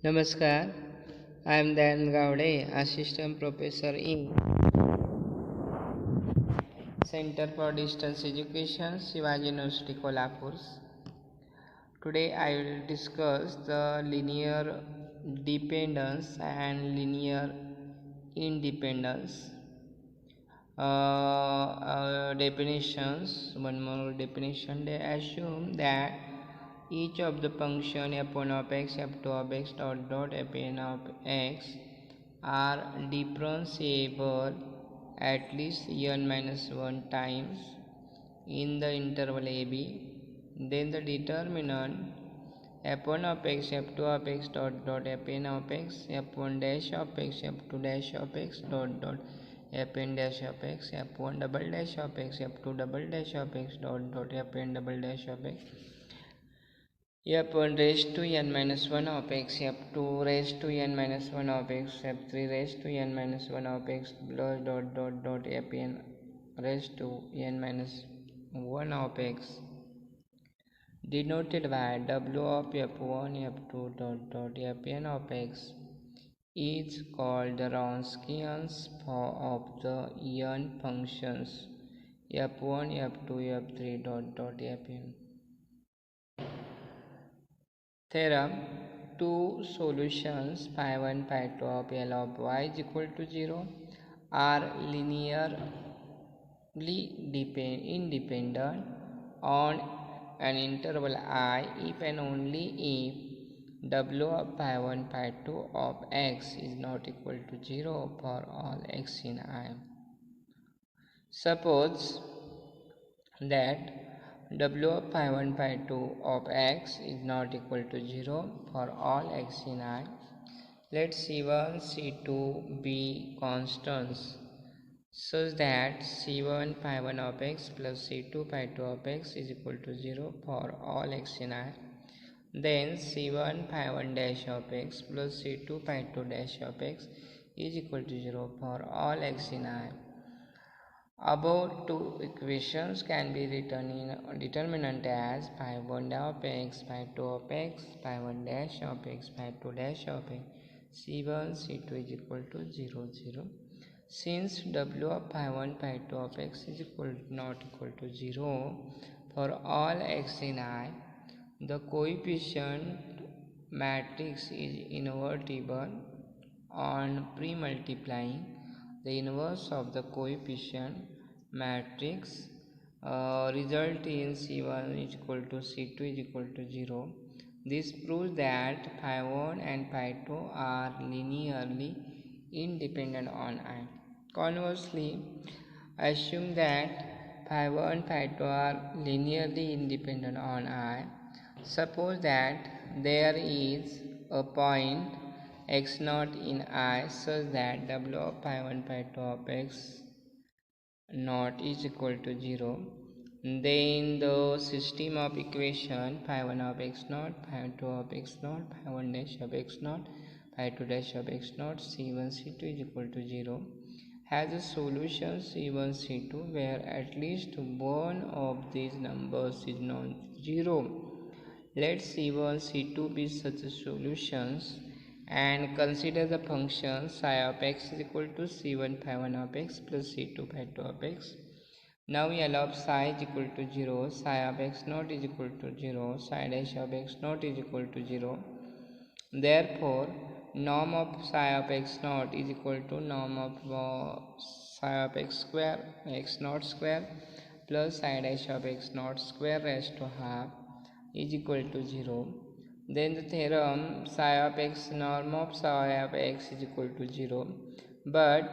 Namaskar, I am Dan Gowde, Assistant Professor in Center for Distance Education, Shivaji University, Kolhapur. Today I will discuss the linear dependence and linear independence. Definitions. One more definition. They assume that each of the function f1 of x, f2 of x, dot fn of x are differentiable at least n minus 1 times in the interval ab. Then the determinant f1 of x, f2 of x, dot fn of x, f1 dash of x, f2 dash of x, dot fn dash of x, f1 double dash of x, f2 double dash of x, dot fn double dash of x, f1 raised to n minus 1 of x, f2 raised to n minus 1 of x, f3 raised to n minus 1 of x, plus dot fn raised to n minus 1 of x, denoted by w of f1 f2 dot fn of x, is called the Wronskians of the n functions f1 f2 f3 dot fn. Theorem: two solutions phi1 phi2 of L of y is equal to 0 are linearly independent on an interval I if and only if w of phi1 phi2 of x is not equal to 0 for all x in I. Suppose that w of phi1 phi2 of x is not equal to 0 for all x in I. Let c1 c2 be constants such that c1 phi1 of x plus c2 phi2 of x is equal to 0 for all x in I. Then c1 phi1 dash of x plus c2 phi2 dash of x is equal to 0 for all x in I. Above two equations can be written in determinant as phi1 of x, phi2 of x, phi1 dash of x, phi2 dash of x, c1 c2 is equal to 0 0. Since w of phi1 phi2 of x is not equal to 0 for all x in I, the coefficient matrix is invertible on pre-multiplying the inverse of the coefficient matrix result in c1 is equal to c2 is equal to 0. This proves that phi1 and phi2 are linearly independent on I. Conversely, assume that phi1 phi2 are linearly independent on I. Suppose that there is a point x0 in I such that w of phi1 phi2 of x naught is equal to 0. Then the system of equation phi1 of x naught, phi2 of x naught, phi1 dash of x naught, phi2 dash of x naught, c1 c2 is equal to 0 has a solution c1 c2 where at least one of these numbers is non-zero. Let c1 c2 be such solutions and consider the function psi of x is equal to c1 phi1 of x plus c2 phi2 of x. Now L of psi is equal to 0, psi of x naught is equal to 0, psi dash of x naught is equal to 0. Therefore, norm of psi of x naught is equal to norm of psi of x square, x naught square plus psi dash of x naught square raised to half is equal to 0. Then the theorem psi of x norm of psi of x is equal to 0, but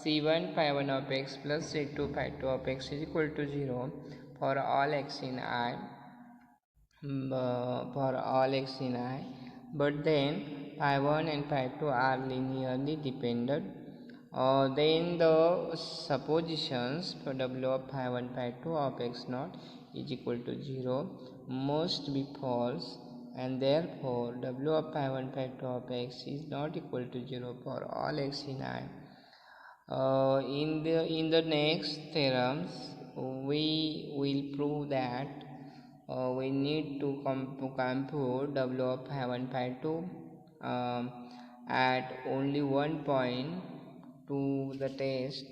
c1 phi1 of x plus c2 phi2 of x is equal to 0 for all x in I. But then phi1 and phi2 are linearly dependent. Then the suppositions for w of phi1 phi2 of x naught is equal to 0 must be false, and therefore w of phi1 phi2 of x is not equal to 0 for all x in I. In the next theorems we will prove that we need to compute w of phi1 phi2 um, at only one point to the test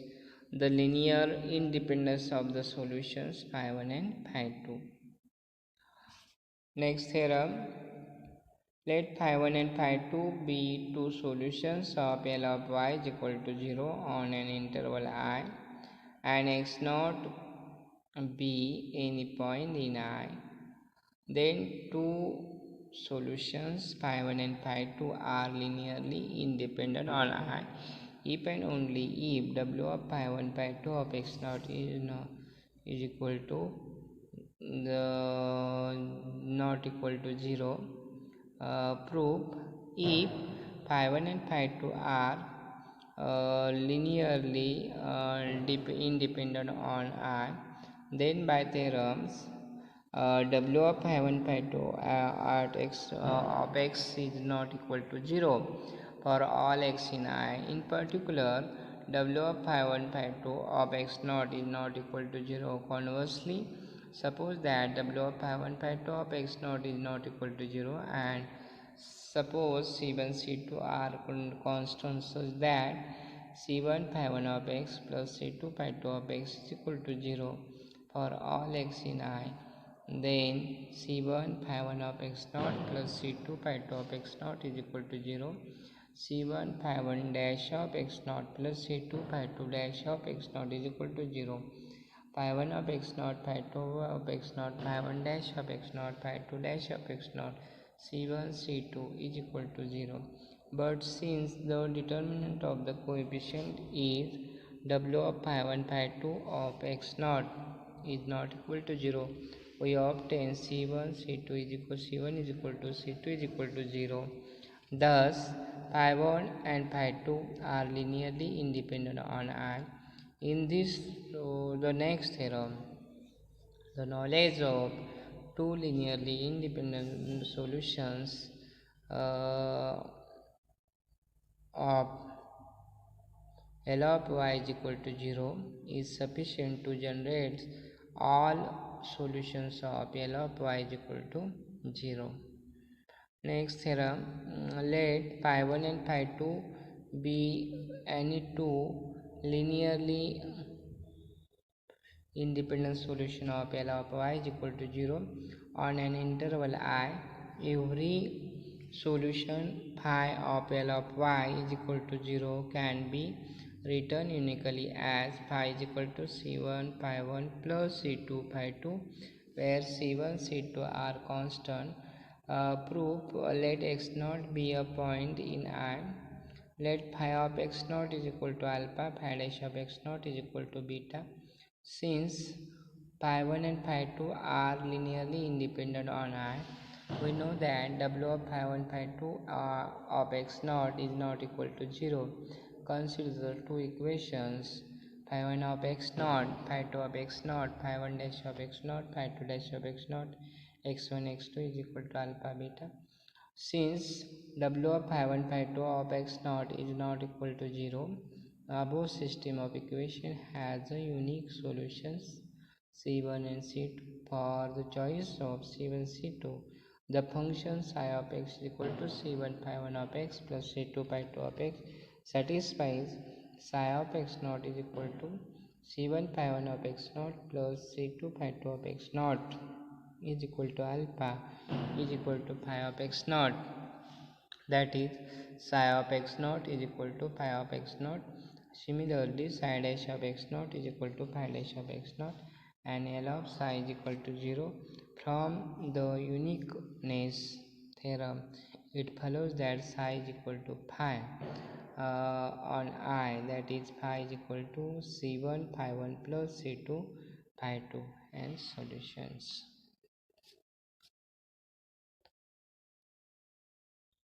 the linear independence of the solutions phi 1 and phi 2. Next theorem, let phi 1 and phi 2 be two solutions of L of y is equal to 0 on an interval I and x naught be any point in I. Then two solutions phi 1 and phi 2 are linearly independent on I if and only if W of phi 1 phi 2 of x naught is equal to the not equal to 0. Proof, if phi 1 and phi 2 are linearly independent on I, then by theorems W of phi 1 phi 2 at x of x is not equal to 0 for all x in I. In particular, W of phi 1 phi 2 of x naught is not equal to 0. Conversely, suppose that W of phi 1 phi 2 of x naught is not equal to 0 and suppose C1 C2 are constants such that C1 phi 1 of x plus C2 phi 2 of x is equal to 0 for all x in I. Then C1 phi 1 of x naught plus C2 phi 2 of x naught is equal to 0. C1 phi 1 dash of x naught plus C2 phi 2 dash of x naught is equal to 0. Phi 1 of x naught phi 2 of x naught phi 1 dash of x naught phi 2 dash of x naught C1 C2 is equal to 0. But since the determinant of the coefficient is W of phi 1 phi 2 of x naught is not equal to 0, we obtain C1 C2 is equal C1 is equal to C2 is equal to 0. Thus, phi 1 and phi 2 are linearly independent on I. In this, the next theorem, the knowledge of two linearly independent solutions of L of y is equal to 0 is sufficient to generate all solutions of L of y is equal to 0. Next theorem, let phi 1 and phi 2 be any two linearly independent solution of L of y is equal to 0 on an interval I. Every solution phi of L of y is equal to 0 can be written uniquely as phi is equal to C1 phi 1 plus C2 phi 2, where C1 C2 are constant. Proof, let x naught be a point in I. Let phi of x naught is equal to alpha, phi dash of x naught is equal to beta. Since phi 1 and phi 2 are linearly independent on I, we know that W of phi 1 phi 2 of x naught is not equal to 0. Consider the two equations phi 1 of x naught, phi 2 of x naught, phi 1 dash of x naught, phi 2 dash of x naught, x1 x2 is equal to alpha beta. Since W of phi 1 phi 2 of x naught is not equal to 0, above system of equation has a unique solutions C1 and C2. For the choice of C1 C2, the function psi of x is equal to C1 phi 1 of x plus C2 phi 2 of x satisfies psi of x naught is equal to C1 phi 1 of x naught plus C2 phi 2 of x naught is equal to alpha is equal to phi of x naught, that is psi of x naught is equal to phi of x naught. Similarly, psi dash of x naught is equal to phi dash of x naught and L of psi is equal to 0. From the uniqueness theorem, it follows that psi is equal to phi on I, that is phi is equal to C1 phi 1 plus C2 phi 2, and solutions.